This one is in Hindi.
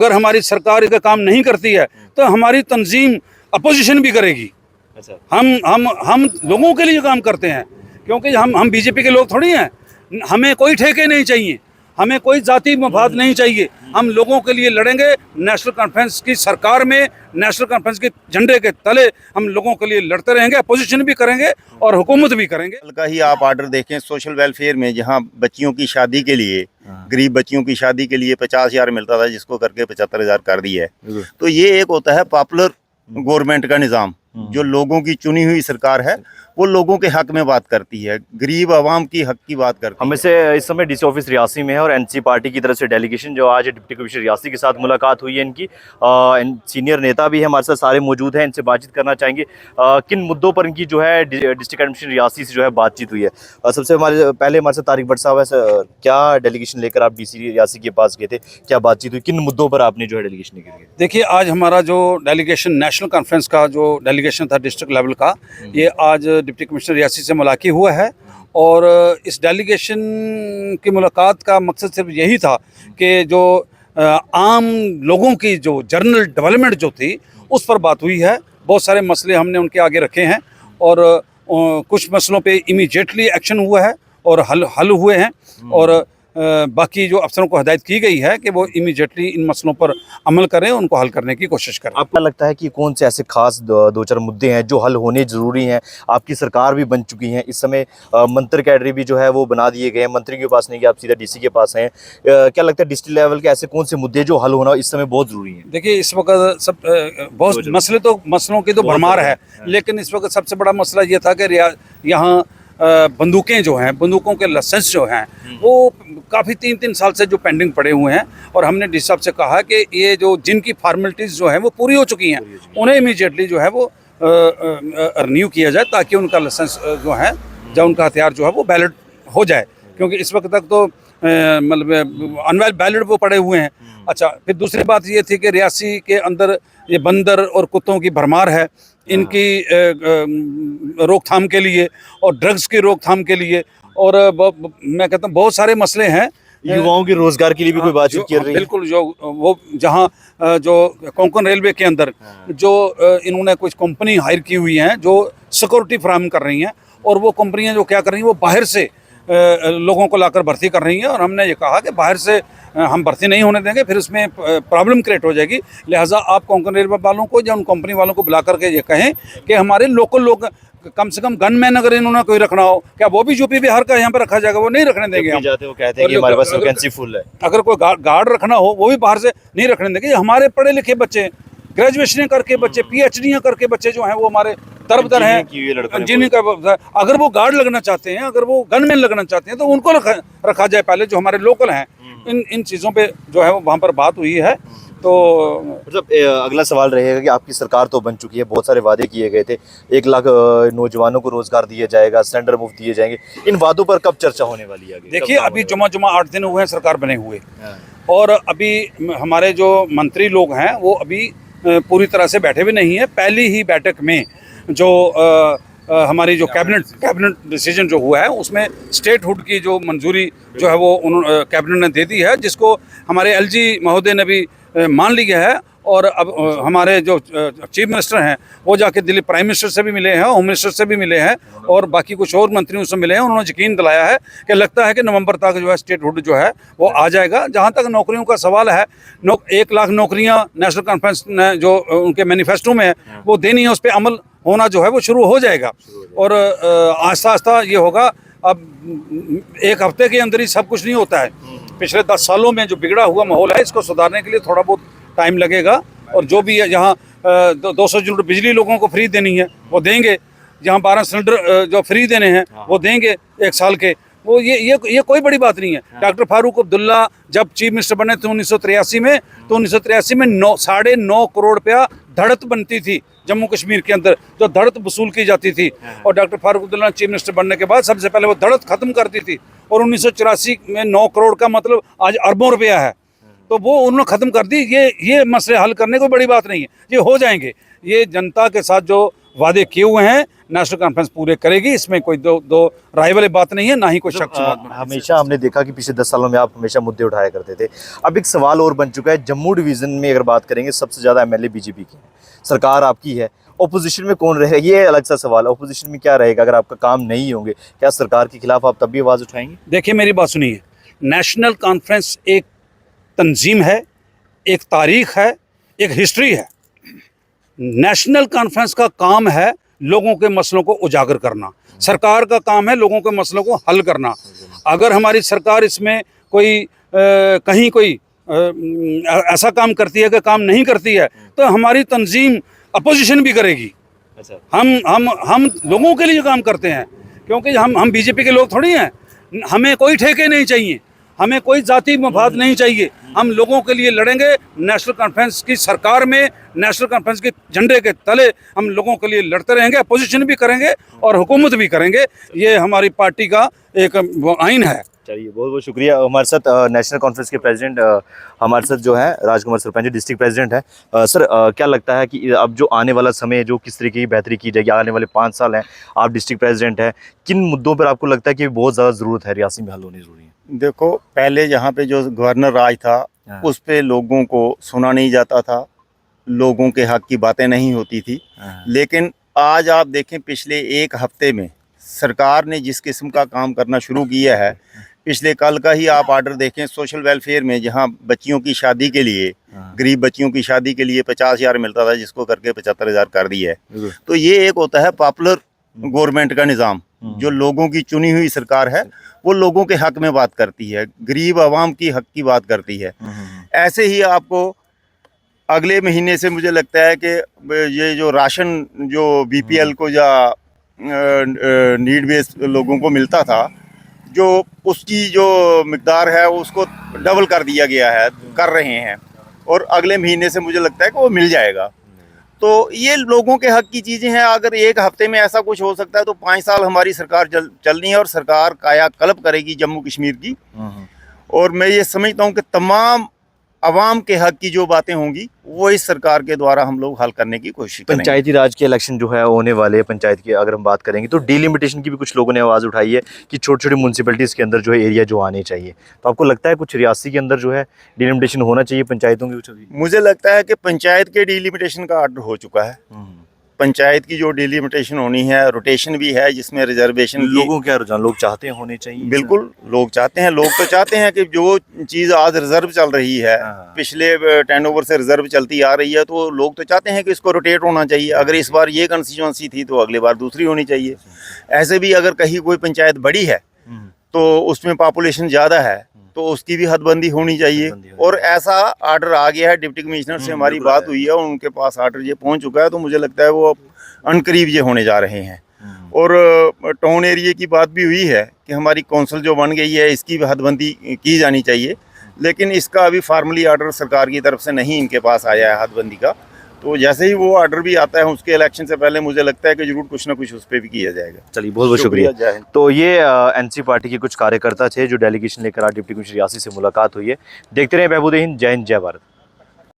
अगर हमारी सरकार इसका काम नहीं करती है तो हमारी तंजीम अपोजिशन भी करेगी। अच्छा, हम लोगों के लिए काम करते हैं, क्योंकि हम बीजेपी के लोग थोड़ी हैं। हमें कोई ठेके नहीं चाहिए, हमें कोई जाति मफाद नहीं चाहिए। हम लोगों के लिए लड़ेंगे। नेशनल कॉन्फ्रेंस की सरकार में, नेशनल कॉन्फ्रेंस के झंडे के तले हम लोगों के लिए लड़ते रहेंगे, अपोजिशन भी करेंगे और हुकूमत भी करेंगे। कल का ही आप ऑर्डर देखें सोशल वेलफेयर में, जहां बच्चियों की शादी के लिए, गरीब बच्चियों की शादी के लिए 50,000 मिलता था, जिसको करके 75,000 कर दिया है। तो ये एक होता है पॉपुलर गवर्नमेंट का निज़ाम, जो लोगों की चुनी हुई सरकार है, वो लोगों के हक में बात करती है, गरीब आवाम की हक की बात करती है। हम से इस समय डीसी ऑफिस रियासी में है और एनसी पार्टी की तरफ से डेलीगेशन जो आज डिप्टी कमिश्नर रियासी के साथ मुलाकात हुई है इनकी। सीनियर नेता भी है हमारे साथ, सारे मौजूद हैं, इनसे बातचीत करना चाहेंगे। किन मुद्दों पर इनकी जो है डिस्ट्रिक्ट कमिश्नर रियासी से जो है बातचीत हुई है। सबसे पहले हमारे साथ तारिक भट्ट साहब है। सर, क्या डेलीगेशन लेकर आप डीसी रियासी के पास गए थे, क्या बातचीत हुई, किन मुद्दों पर आपने जो है डेलीगेशन लेकर गए? देखिए, आज हमारा जो डेलीगेशन नेशनल कॉन्फ्रेंस का जो डेलीगेशन था डिस्ट्रिक्ट लेवल का, ये आज डिप्टी कमिश्नर रियासी से मुलाकात हुआ है। और इस डेलीगेशन की मुलाकात का मकसद सिर्फ यही था कि जो आम लोगों की जो जनरल डेवलपमेंट जो थी उस पर बात हुई है। बहुत सारे मसले हमने उनके आगे रखे हैं और कुछ मसलों पे इमीडिएटली एक्शन हुआ है और हल हुए हैं। और बाकी जो अफसरों को हदायत की गई है कि वो इमीडिएटली इन मसलों पर अमल करें, उनको हल करने की कोशिश करें। आपको लगता है कि कौन से ऐसे खास दो चार मुद्दे हैं जो हल होने ज़रूरी हैं? आपकी सरकार भी बन चुकी है, इस समय मंत्री कैडरे भी जो है वो बना दिए गए हैं, मंत्री के पास नहीं कि आप सीधा डीसी के पास हैं। क्या लगता है डिस्ट्रिक्ट लेवल के ऐसे कौन से मुद्दे जो हल होना इस समय बहुत ज़रूरी है? देखिए, इस वक्त सब बहुत मसलों की तो भरमार है, लेकिन इस वक्त सबसे बड़ा मसला ये था कि यहाँ बंदूकें जो हैं, बंदूकों के लाइसेंस जो हैं, वो काफ़ी 3-3 साल से जो पेंडिंग पड़े हुए हैं। और हमने डी साहब से कहा कि ये जो जिनकी फार्मेलिटीज़ जो हैं वो पूरी हो चुकी हैं, उन्हें इमीडिएटली जो है वो रिन्यू किया जाए, ताकि उनका लाइसेंस जो है, जब उनका हथियार जो है वो वैलिड हो जाए। क्योंकि इस वक्त तक तो मतलब अनवैलिड वैलिड वो पड़े हुए हैं। अच्छा, फिर दूसरी बात ये थी कि रियासी के अंदर ये बंदर और कुत्तों की भरमार है, इनकी रोकथाम के लिए और ड्रग्स की रोकथाम के लिए। और मैं कहता हूँ बहुत सारे मसले हैं। युवाओं के रोजगार के लिए भी कोई बातचीत कर रही है? बिल्कुल, जो वो जहाँ जो कोंकण रेलवे के अंदर जो इन्होंने कुछ कंपनी हायर की हुई हैं जो सिक्योरिटी फराहम कर रही हैं, और वो कंपनियां जो क्या कर रही हैं वो बाहर से लोगों को लाकर भर्ती कर रही हैं। और हमने ये कहा कि बाहर से हम भर्ती नहीं होने देंगे, फिर उसमें प्रॉब्लम क्रिएट हो जाएगी। लिहाजा आप कोंकण रेलवे वालों को या उन कंपनी वालों को बुला करके ये कहें कि हमारे लोकल लोग, कम से कम गनमैन अगर इन्होंने कोई रखना हो, क्या वो भी यूपी बिहार का यहाँ पर रखा जाएगा? वो नहीं रखने देंगे हम। जाते वो कहते हैं कि हमारे पास वैकेंसी फुल है। अगर कोई गार्ड रखना हो, वो भी बाहर से नहीं रखने देंगे। हमारे पढ़े लिखे बच्चे, ग्रेजुएशन करके बच्चे, PhD करके बच्चे जो हैं वो हमारे तरबतर हैं, जिनका अगर वो गार्ड लगना चाहते हैं, अगर वो गनमैन लगना चाहते हैं, तो उनको रखा जाए पहले, जो हमारे लोकल हैं। इन चीज़ों पे जो है वो वहाँ पर बात हुई है। तो मतलब अगला सवाल रहेगा कि आपकी सरकार तो बन चुकी है, बहुत सारे वादे किए गए थे, 1 लाख नौजवानों को रोजगार दिया जाएगा, सिलेंडर मुफ्त दिए जाएंगे, इन वादों पर कब चर्चा होने वाली है? देखिए, अभी जुमा 8 दिन हुए हैं सरकार बने हुए, और अभी हमारे जो मंत्री लोग हैं वो अभी पूरी तरह से बैठे भी नहीं है। पहली ही बैठक में जो हमारी जो कैबिनेट डिसीजन जो हुआ है, उसमें स्टेटहुड की जो मंजूरी जो है वो कैबिनेट ने दे दी है, जिसको हमारे LG महोदय ने भी मान लिया है। और अब हमारे जो चीफ मिनिस्टर हैं वो जाके दिल्ली प्राइम मिनिस्टर से भी मिले हैं, होम मिनिस्टर से भी मिले हैं, और बाकी कुछ और मंत्रियों से मिले हैं। उन्होंने यकीन दिलाया है कि लगता है कि नवंबर तक जो है स्टेटहुड जो है वो आ जाएगा। जहाँ तक नौकरियों का सवाल है, 1 लाख नौकरियाँ नेशनल कॉन्फ्रेंस ने जो उनके मैनिफेस्टो में है वो देनी है, उस पर अमल होना जो है वो शुरू हो जाएगा। और आहिस्ता आहिस्ता ये होगा। अब 1 हफ्ते के अंदर ही सब कुछ नहीं होता है। पिछले 10 सालों में जो बिगड़ा हुआ माहौल है, इसको सुधारने के लिए थोड़ा बहुत टाइम लगेगा। और जो भी है, जहाँ 200 यूनिट बिजली लोगों को फ्री देनी है वो देंगे, जहाँ 12 सिलेंडर जो फ्री देने हैं वो देंगे 1 साल के। वो ये कोई बड़ी बात नहीं है। डॉक्टर फारूक अब्दुल्ला जब चीफ मिनिस्टर बने थे 1983 में, तो 1983 में 9.5 करोड़ रुपया धड़त बनती थी जम्मू कश्मीर के अंदर, जो धड़त वसूल की जाती थी। और doctor Farooq Abdullah chief minister बनने के बाद सबसे पहले वो धड़त खत्म कर दी थी। और 1984 में 9 करोड़ का मतलब आज अरबों रुपया है, तो वो उन्होंने ख़त्म कर दी। ये मसले हल करने को बड़ी बात नहीं है, ये हो जाएंगे। ये जनता के साथ जो वादे किए हुए हैं, नेशनल कॉन्फ्रेंस पूरे करेगी। इसमें कोई दो राय वाली बात नहीं है, ना ही कोई शक की बात नहीं है। हमेशा हमने देखा कि पिछले 10 सालों में आप हमेशा मुद्दे उठाया करते थे। अब एक सवाल और बन चुका है, जम्मू डिवीज़न में अगर बात करेंगे सबसे ज़्यादा एमएलए बीजेपी के हैं, सरकार आपकी है, ओपोजिशन में कौन रहेगा ये अलग सा सवाल है। ओपोजिशन में क्या रहेगा अगर आपका काम नहीं होंगे, क्या सरकार के खिलाफ आप तब भी आवाज़ उठाएंगे? देखिए मेरी बात सुनिए, नेशनल कॉन्फ्रेंस एक तंजीम है, एक तारीख है, एक हिस्ट्री है। नेशनल कॉन्फ्रेंस का काम है लोगों के मसलों को उजागर करना, सरकार का काम है लोगों के मसलों को हल करना। अगर हमारी सरकार इसमें कोई कहीं कोई ऐसा काम करती है कि काम नहीं करती है, तो हमारी तंजीम अपोजिशन भी करेगी। अच्छा, हम लोगों के लिए काम करते हैं, क्योंकि हम बीजेपी के लोग थोड़ी हैं। हमें कोई ठेके नहीं चाहिए, हमें कोई जाति मफाद नहीं चाहिए। हम लोगों के लिए लड़ेंगे। नेशनल कॉन्फ्रेंस की सरकार में, नेशनल कॉन्फ्रेंस के झंडे के तले हम लोगों के लिए लड़ते रहेंगे, अपोजिशन भी करेंगे और हुकूमत भी करेंगे। ये हमारी पार्टी का एक आइन है। चलिए बहुत बहुत शुक्रिया। हमारे साथ नेशनल कॉन्फ्रेंस के प्रेसिडेंट हमारे साथ जो है राजकुमार सरपंच डिस्ट्रिक्ट प्रेसिडेंट है। सर क्या लगता है कि अब जो आने वाला समय जो किस तरीके की बेहतरी की जाएगी, आने वाले 5 साल हैं, आप डिस्ट्रिक्ट प्रेसिडेंट हैं, किन मुद्दों पर आपको लगता है कि बहुत ज़्यादा ज़रूरत है रियासी में हल होनी ज़रूरी है? देखो, पहले यहाँ पे जो गवर्नर राज था उस पे लोगों को सुना नहीं जाता था, लोगों के हक की बातें नहीं होती थी। लेकिन आज आप देखें, पिछले एक हफ्ते में सरकार ने जिस किस्म का काम करना शुरू किया है, पिछले कल का ही आप आर्डर देखें सोशल वेलफेयर में, जहाँ बच्चियों की शादी के लिए, गरीब बच्चियों की शादी के लिए 50,000 मिलता था, जिसको करके 75,000 कर दिया है। तो ये एक होता है पॉपुलर गवर्नमेंट का निज़ाम, जो लोगों की चुनी हुई सरकार है, वो लोगों के हक में बात करती है, गरीब आवाम की हक की बात करती है। ऐसे ही आपको अगले महीने से मुझे लगता है कि ये जो राशन जो बीपीएल को या नीड बेस्ड लोगों को मिलता था, जो उसकी जो मिकदार है उसको डबल कर दिया गया है, कर रहे हैं, और अगले महीने से मुझे लगता है कि वो मिल जाएगा। तो ये लोगों के हक की चीज़ें हैं। अगर एक हफ्ते में ऐसा कुछ हो सकता है तो 5 साल हमारी सरकार चलनी है, और सरकार कायाकल्प करेगी जम्मू कश्मीर की। और मैं ये समझता हूँ कि तमाम आवाम के हक की जो बातें होंगी वो इस सरकार के द्वारा हम लोग हल करने की कोशिश करेंगे। पंचायती राज के इलेक्शन जो है होने वाले हैं, पंचायत की अगर हम बात करेंगे तो डिलिमिटेशन की भी कुछ लोगों ने आवाज़ उठाई है कि छोटी छोटी म्यूनसिपैलिटीज़ के अंदर जो है एरिया जो आने चाहिए। तो आपको लगता है कुछ रियासी के अंदर जो है डिलिमिटेशन होना चाहिए पंचायतों के कुछ? मुझे लगता है कि पंचायत के डिलिमिटेशन का आर्डर हो चुका है। पंचायत की जो डिलिमिटेशन होनी है, रोटेशन भी है, जिसमें रिजर्वेशन लोगों क्या रुझान, लोग चाहते हैं होने चाहिए? बिल्कुल लोग चाहते हैं। लोग तो चाहते हैं कि जो चीज़ आज रिजर्व चल रही है, पिछले टर्नओवर से रिजर्व चलती आ रही है, तो लोग तो चाहते हैं कि इसको रोटेट होना चाहिए। अगर इस बार ये कंस्टिट्यूंसी थी तो अगली बार दूसरी होनी चाहिए। ऐसे भी अगर कहीं कोई पंचायत बड़ी है तो उसमें पॉपुलेशन ज़्यादा है तो उसकी भी हदबंदी होनी चाहिए। और ऐसा आर्डर आ गया है, डिप्टी कमिश्नर से हमारी बात हुई है, उनके पास आर्डर ये पहुंच चुका है। तो मुझे लगता है वो अनकरीब ये होने जा रहे हैं। और टाउन एरिया की बात भी हुई है कि हमारी कौंसिल जो बन गई है इसकी भी हदबंदी की जानी चाहिए। लेकिन इसका अभी फार्मली आर्डर सरकार की तरफ से नहीं इनके पास आया है हदबंदी का। तो जैसे ही वो आर्डर भी आता है उसके इलेक्शन से पहले मुझे लगता है कि जरूर कुछ ना कुछ उस पर भी किया जाएगा। चलिए बहुत बहुत शुक्रिया। तो ये एनसी पार्टी के कुछ कार्यकर्ता थे जो डेलीगेशन लेकर आज डिप्टी कमिश्नर रियासी से मुलाकात हुई है। देखते रहे बहबूद हिंद। जय हिंद, जय भारत।